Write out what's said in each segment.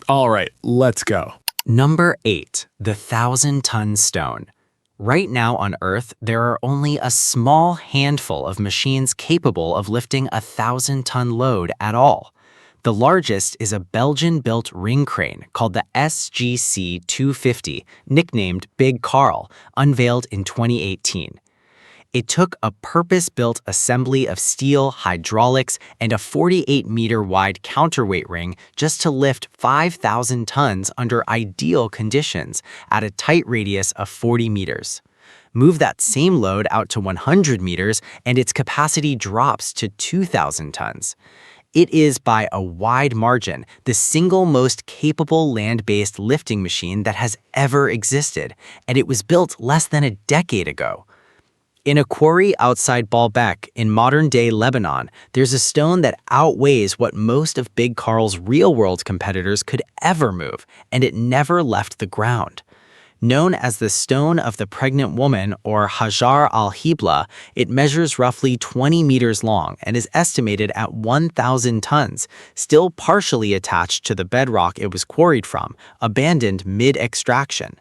All right, let's go. Number 8. The 1,000-ton stone. Right now on Earth, there are only a small handful of machines capable of lifting a 1,000-ton load at all. The largest is a Belgian-built ring crane called the SGC 250, nicknamed Big Carl, unveiled in 2018. It took a purpose-built assembly of steel, hydraulics, and a 48-meter-wide counterweight ring just to lift 5,000 tons under ideal conditions at a tight radius of 40 meters. Move that same load out to 100 meters, and its capacity drops to 2,000 tons. It is, by a wide margin, the single most capable land-based lifting machine that has ever existed, and it was built less than a decade ago. In a quarry outside Baalbek in modern-day Lebanon, there's a stone that outweighs what most of Big Carl's real-world competitors could ever move, and it never left the ground. Known as the Stone of the Pregnant Woman, or Hajar al-Hibla, it measures roughly 20 meters long and is estimated at 1,000 tons, still partially attached to the bedrock it was quarried from, abandoned mid-extraction.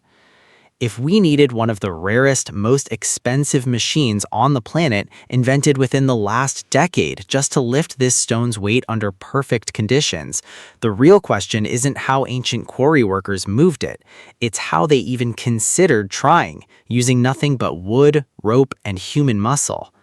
If we needed one of the rarest, most expensive machines on the planet invented within the last decade just to lift this stone's weight under perfect conditions, the real question isn't how ancient quarry workers moved it. It's how they even considered trying, using nothing but wood, rope, and human muscle.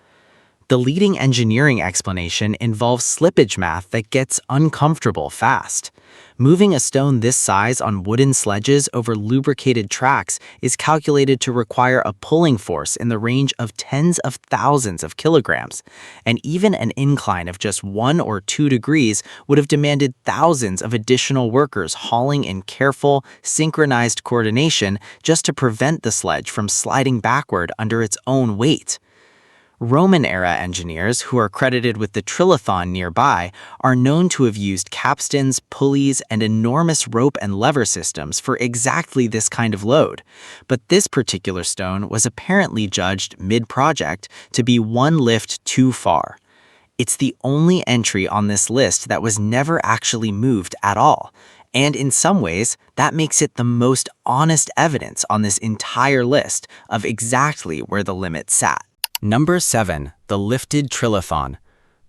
The leading engineering explanation involves slippage math that gets uncomfortable fast. Moving a stone this size on wooden sledges over lubricated tracks is calculated to require a pulling force in the range of tens of thousands of kilograms, and even an incline of just 1 or 2 degrees would have demanded thousands of additional workers hauling in careful, synchronized coordination just to prevent the sledge from sliding backward under its own weight. Roman-era engineers, who are credited with the Trilithon nearby, are known to have used capstans, pulleys, and enormous rope and lever systems for exactly this kind of load. But this particular stone was apparently judged mid-project to be one lift too far. It's the only entry on this list that was never actually moved at all. And in some ways, that makes it the most honest evidence on this entire list of exactly where the limit sat. Number 7. The Lifted Trilithon.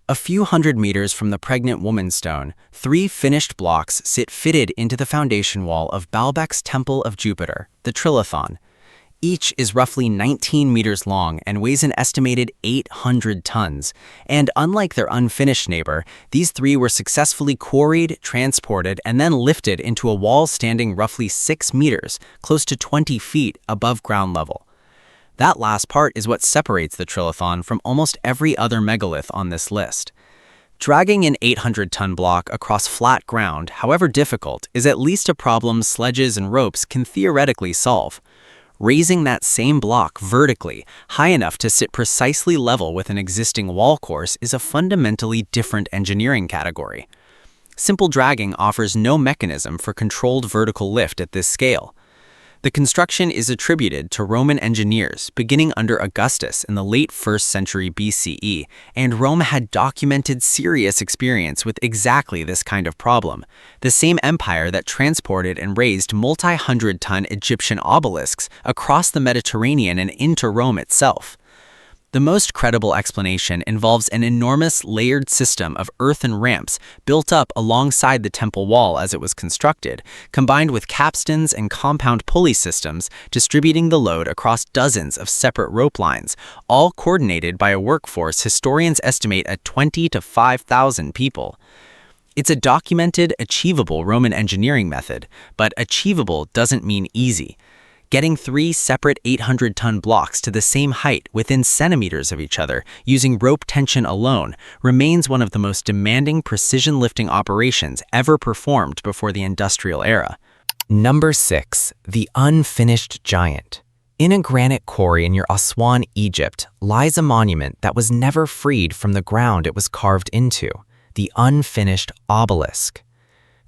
A few hundred meters from the Pregnant Woman stone, 3 finished blocks sit fitted into the foundation wall of Baalbek's Temple of Jupiter, the Trilithon. Each is roughly 19 meters long and weighs an estimated 800 tons. And unlike their unfinished neighbor, these 3 were successfully quarried, transported, and then lifted into a wall standing roughly 6 meters, close to 20 feet above ground level. That last part is what separates the Trilithon from almost every other megalith on this list. Dragging an 800-ton block across flat ground, however difficult, is at least a problem sledges and ropes can theoretically solve. Raising that same block vertically, high enough to sit precisely level with an existing wall course, is a fundamentally different engineering category. Simple dragging offers no mechanism for controlled vertical lift at this scale. The construction is attributed to Roman engineers beginning under Augustus in the late 1st century BCE, and Rome had documented serious experience with exactly this kind of problem. The same empire that transported and raised multi-hundred-ton Egyptian obelisks across the Mediterranean and into Rome itself. The most credible explanation involves an enormous layered system of earthen ramps built up alongside the temple wall as it was constructed, combined with capstans and compound pulley systems distributing the load across dozens of separate rope lines, all coordinated by a workforce historians estimate at 20 to 5,000 people. It's a documented, achievable Roman engineering method, but achievable doesn't mean easy. Getting 3 separate 800-ton blocks to the same height within centimeters of each other using rope tension alone remains one of the most demanding precision lifting operations ever performed before the industrial era. Number 6. The Unfinished Giant. In a granite quarry near Aswan, Egypt, lies a monument that was never freed from the ground it was carved into, the unfinished obelisk.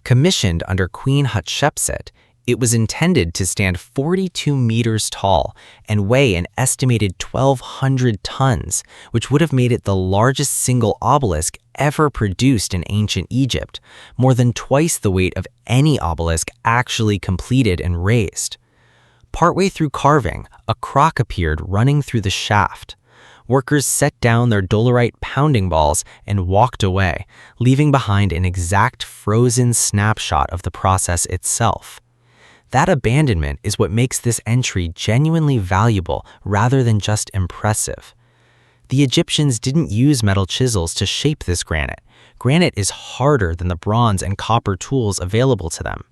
Commissioned under Queen Hatshepsut, It was intended to stand 42 meters tall and weigh an estimated 1,200 tons, which would have made it the largest single obelisk ever produced in ancient Egypt, more than twice the weight of any obelisk actually completed and raised. Partway through carving, a crock appeared running through the shaft. Workers set down their dolerite pounding balls and walked away, leaving behind an exact frozen snapshot of the process itself. That abandonment is what makes this entry genuinely valuable rather than just impressive. The Egyptians didn't use metal chisels to shape this granite. Granite is harder than the bronze and copper tools available to them.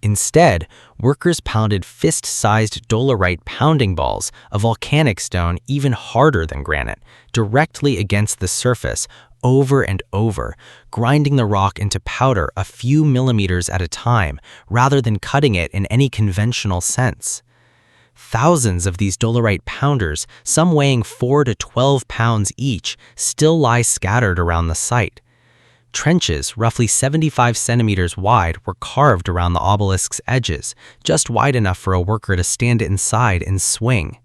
Instead, workers pounded fist-sized dolerite pounding balls, a volcanic stone even harder than granite, directly against the surface, over and over, grinding the rock into powder a few millimeters at a time, rather than cutting it in any conventional sense. Thousands of these dolerite pounders, some weighing 4 to 12 pounds each, still lie scattered around the site. Trenches, roughly 75 centimeters wide, were carved around the obelisk's edges, just wide enough for a worker to stand inside and swing.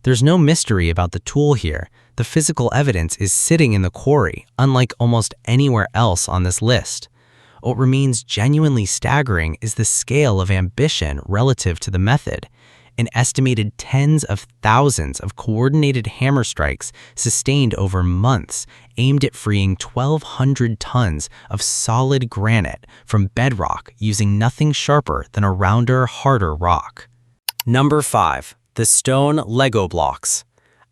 There's no mystery about the tool here. The physical evidence is sitting in the quarry, unlike almost anywhere else on this list. What remains genuinely staggering is the scale of ambition relative to the method. An estimated tens of thousands of coordinated hammer strikes sustained over months aimed at freeing 1,200 tons of solid granite from bedrock using nothing sharper than a rounder, harder rock. Number 5. The stone Lego blocks.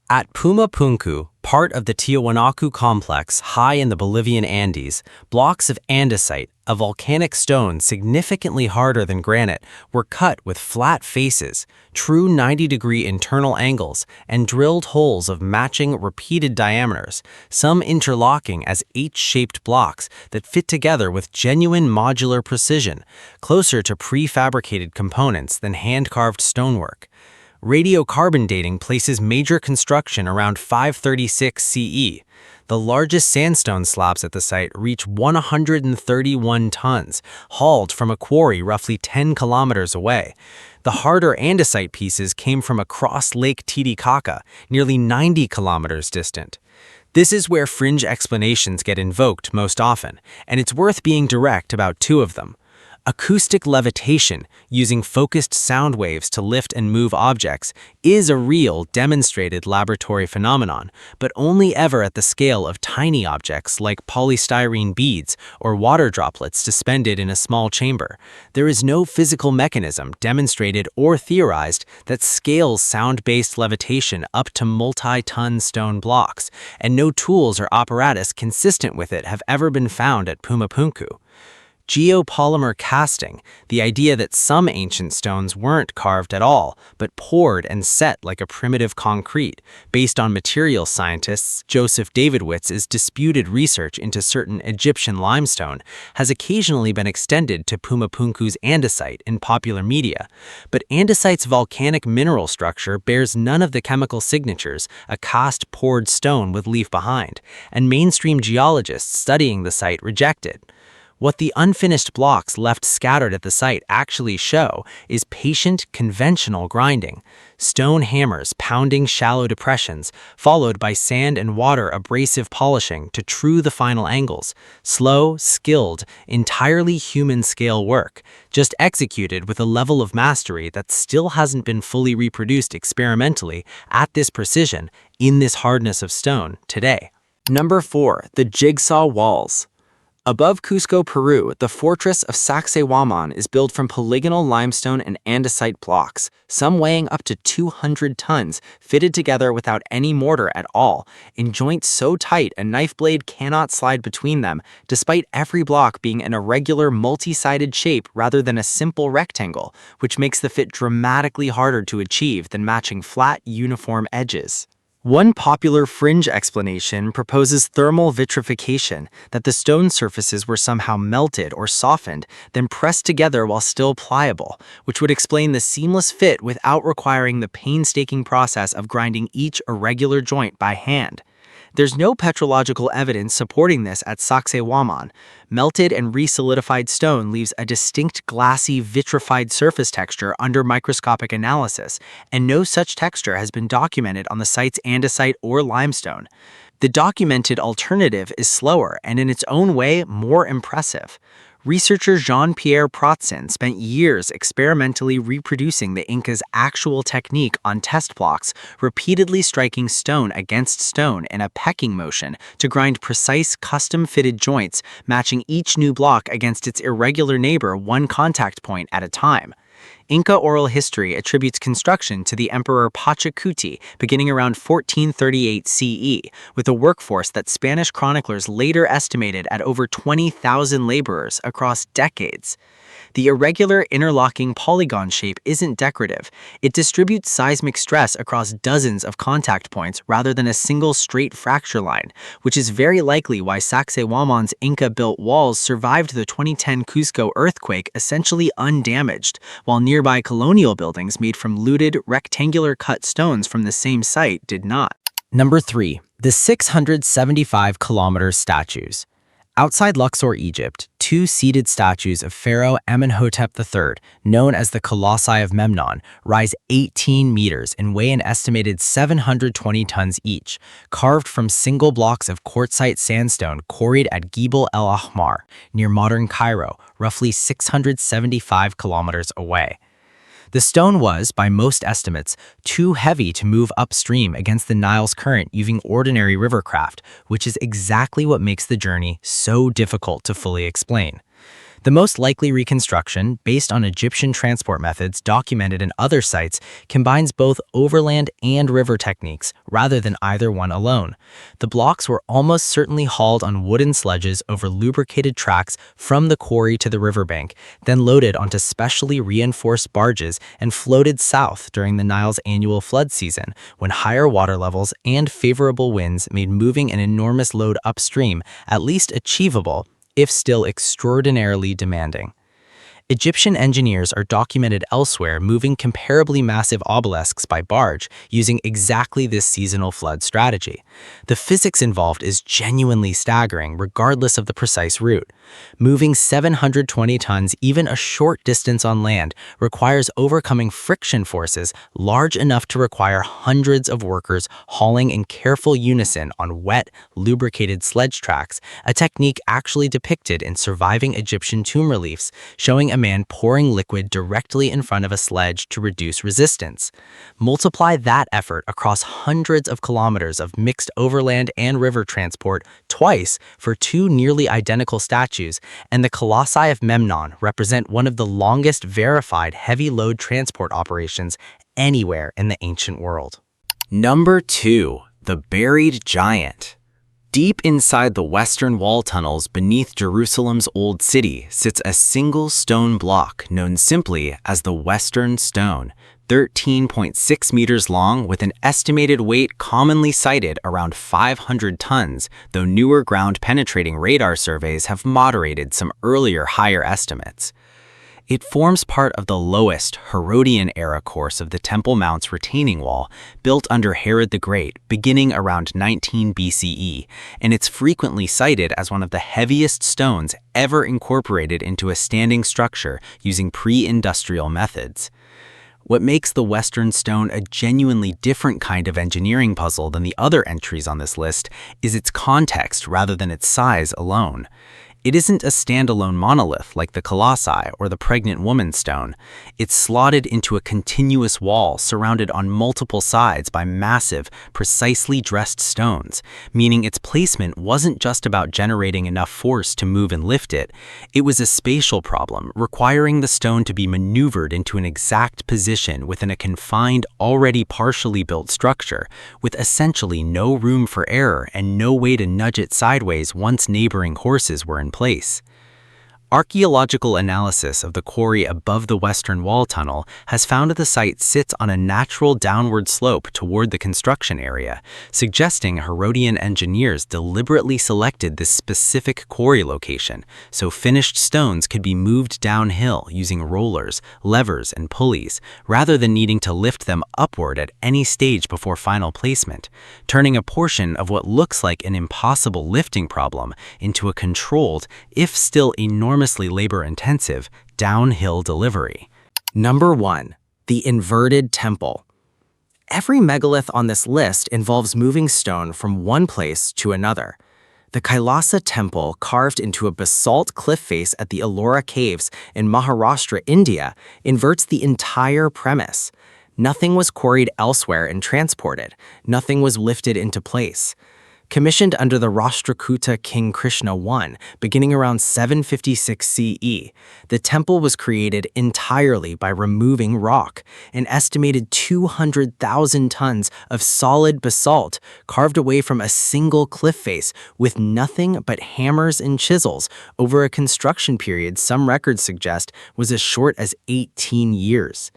At Pumapunku, part of the Tiwanaku complex high in the Bolivian Andes, blocks of andesite, a volcanic stone significantly harder than granite, were cut with flat faces, true 90-degree internal angles, and drilled holes of matching repeated diameters, some interlocking as H-shaped blocks that fit together with genuine modular precision, closer to prefabricated components than hand-carved stonework. Radiocarbon dating places major construction around 536 CE. The largest sandstone slabs at the site reach 131 tons, hauled from a quarry roughly 10 kilometers away. The harder andesite pieces came from across Lake Titicaca, nearly 90 kilometers distant. This is where fringe explanations get invoked most often, and it's worth being direct about two of them. Acoustic levitation, using focused sound waves to lift and move objects, is a real, demonstrated laboratory phenomenon, but only ever at the scale of tiny objects like polystyrene beads or water droplets suspended in a small chamber. There is no physical mechanism demonstrated or theorized that scales sound-based levitation up to multi-ton stone blocks, and no tools or apparatus consistent with it have ever been found at Pumapunku. Geopolymer casting, the idea that some ancient stones weren't carved at all, but poured and set like a primitive concrete, based on material scientists Joseph Davidwitz's disputed research into certain Egyptian limestone, has occasionally been extended to Pumapunku's andesite in popular media. But andesite's volcanic mineral structure bears none of the chemical signatures a cast-poured stone would leave behind, and mainstream geologists studying the site reject it. What the unfinished blocks left scattered at the site actually show is patient, conventional grinding. Stone hammers pounding shallow depressions, followed by sand and water abrasive polishing to true the final angles. Slow, skilled, entirely human-scale work, just executed with a level of mastery that still hasn't been fully reproduced experimentally at this precision, in this hardness of stone, today. Number 4. The Jigsaw Walls. Above Cusco, Peru, the fortress of Sacsayhuaman is built from polygonal limestone and andesite blocks, some weighing up to 200 tons, fitted together without any mortar at all, in joints so tight a knife blade cannot slide between them, despite every block being an irregular multi-sided shape rather than a simple rectangle, which makes the fit dramatically harder to achieve than matching flat, uniform edges. One popular fringe explanation proposes thermal vitrification, that the stone surfaces were somehow melted or softened, then pressed together while still pliable, which would explain the seamless fit without requiring the painstaking process of grinding each irregular joint by hand. There's no petrological evidence supporting this at Sacsayhuaman. Melted and resolidified stone leaves a distinct glassy vitrified surface texture under microscopic analysis, and no such texture has been documented on the site's andesite or limestone. The documented alternative is slower and in its own way more impressive. Researcher Jean-Pierre Protzin spent years experimentally reproducing the Inca's actual technique on test blocks, repeatedly striking stone against stone in a pecking motion to grind precise custom-fitted joints, matching each new block against its irregular neighbor one contact point at a time. Inca oral history attributes construction to the Emperor Pachacuti beginning around 1438 CE, with a workforce that Spanish chroniclers later estimated at over 20,000 laborers across decades. The irregular interlocking polygon shape isn't decorative. It distributes seismic stress across dozens of contact points rather than a single straight fracture line, which is very likely why Sacsayhuaman's Inca-built walls survived the 2010 Cusco earthquake essentially undamaged, while nearby colonial buildings made from looted, rectangular-cut stones from the same site did not. Number 3. The 675-kilometer statues. Outside Luxor, Egypt, two seated statues of Pharaoh Amenhotep III, known as the Colossi of Memnon, rise 18 meters and weigh an estimated 720 tons each, carved from single blocks of quartzite sandstone quarried at Gebel El Ahmar, near modern Cairo, roughly 675 kilometers away. The stone was, by most estimates, too heavy to move upstream against the Nile's current using ordinary rivercraft, which is exactly what makes the journey so difficult to fully explain. The most likely reconstruction, based on Egyptian transport methods documented in other sites, combines both overland and river techniques, rather than either one alone. The blocks were almost certainly hauled on wooden sledges over lubricated tracks from the quarry to the riverbank, then loaded onto specially reinforced barges and floated south during the Nile's annual flood season, when higher water levels and favorable winds made moving an enormous load upstream at least achievable, if still extraordinarily demanding. Egyptian engineers are documented elsewhere moving comparably massive obelisks by barge using exactly this seasonal flood strategy. The physics involved is genuinely staggering regardless of the precise route. Moving 720 tons even a short distance on land requires overcoming friction forces large enough to require hundreds of workers hauling in careful unison on wet, lubricated sledge tracks, a technique actually depicted in surviving Egyptian tomb reliefs, showing a man pouring liquid directly in front of a sledge to reduce resistance. Multiply that effort across hundreds of kilometers of mixed overland and river transport twice for two nearly identical statues, and the Colossi of Memnon represent one of the longest verified heavy load transport operations anywhere in the ancient world. Number 2. The Buried Giant. Deep inside the Western Wall tunnels beneath Jerusalem's Old City sits a single stone block known simply as the Western Stone, 13.6 meters long with an estimated weight commonly cited around 500 tons, though newer ground-penetrating radar surveys have moderated some earlier higher estimates. It forms part of the lowest Herodian-era course of the Temple Mount's retaining wall, built under Herod the Great, beginning around 19 BCE, and it's frequently cited as one of the heaviest stones ever incorporated into a standing structure using pre-industrial methods. What makes the Western Stone a genuinely different kind of engineering puzzle than the other entries on this list is its context rather than its size alone. It isn't a standalone monolith like the Colossi or the Pregnant Woman Stone. It's slotted into a continuous wall surrounded on multiple sides by massive, precisely dressed stones, meaning its placement wasn't just about generating enough force to move and lift it. It was a spatial problem, requiring the stone to be maneuvered into an exact position within a confined, already partially built structure, with essentially no room for error and no way to nudge it sideways once neighboring horses were in place. Archaeological analysis of the quarry above the Western Wall tunnel has found the site sits on a natural downward slope toward the construction area, suggesting Herodian engineers deliberately selected this specific quarry location so finished stones could be moved downhill using rollers, levers, and pulleys, rather than needing to lift them upward at any stage before final placement, turning a portion of what looks like an impossible lifting problem into a controlled, if still enormously labor-intensive, downhill delivery. Number 1. The inverted temple. Every megalith on this list involves moving stone from one place to another. The Kailasa temple, carved into a basalt cliff face at the Ellora Caves in Maharashtra, India, inverts the entire premise. Nothing was quarried elsewhere and transported. Nothing was lifted into place. Commissioned under the Rashtrakuta King Krishna I, beginning around 756 CE, the temple was created entirely by removing rock, an estimated 200,000 tons of solid basalt carved away from a single cliff face with nothing but hammers and chisels over a construction period some records suggest was as short as 18 years.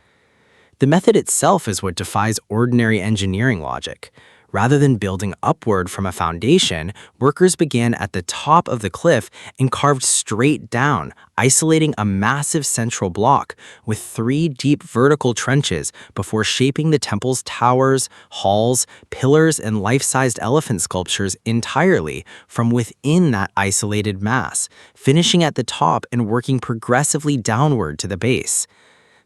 The method itself is what defies ordinary engineering logic. Rather than building upward from a foundation, workers began at the top of the cliff and carved straight down, isolating a massive central block with 3 deep vertical trenches before shaping the temple's towers, halls, pillars, and life-sized elephant sculptures entirely from within that isolated mass, finishing at the top and working progressively downward to the base.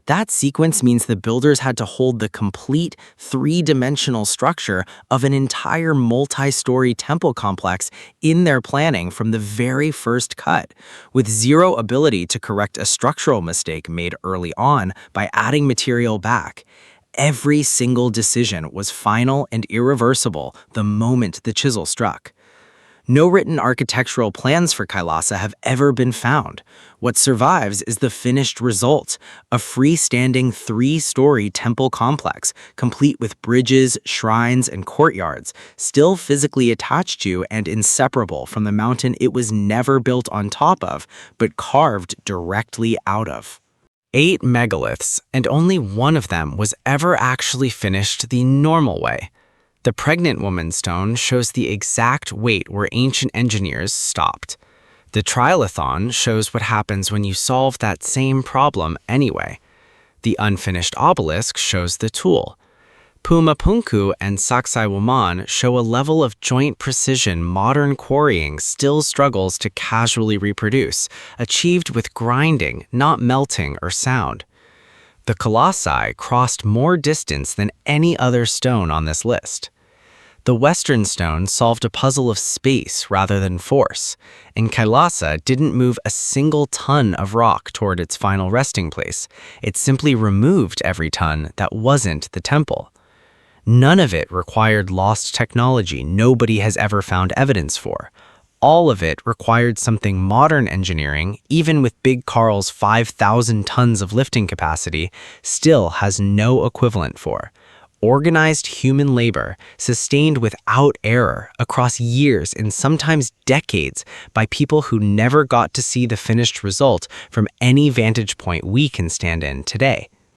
That sequence means the builders had to hold the complete 3-dimensional structure of an entire multi-story temple complex in their planning from the very first cut, with zero ability to correct a structural mistake made early on by adding material back. Every single decision was final and irreversible the moment the chisel struck. No written architectural plans for Kailasa have ever been found. What survives is the finished result, a freestanding 3-story temple complex, complete with bridges, shrines, and courtyards, still physically attached to and inseparable from the mountain it was never built on top of, but carved directly out of. 8 megaliths, and only one of them was ever actually finished the normal way. The pregnant woman stone shows the exact weight where ancient engineers stopped. The Trilithon shows what happens when you solve that same problem anyway. The unfinished obelisk shows the tool. Pumapunku and Sacsayhuaman show a level of joint precision modern quarrying still struggles to casually reproduce, achieved with grinding, not melting or sound. The colossi crossed more distance than any other stone on this list. The Western stone solved a puzzle of space rather than force, and Kailasa didn't move a single ton of rock toward its final resting place. It simply removed every ton that wasn't the temple. None of it required lost technology nobody has ever found evidence for. All of it required something modern engineering, even with Big Carl's 5,000 tons of lifting capacity, still has no equivalent for. Organized human labor, sustained without error across years and sometimes decades by people who never got to see the finished result from any vantage point we can stand in today.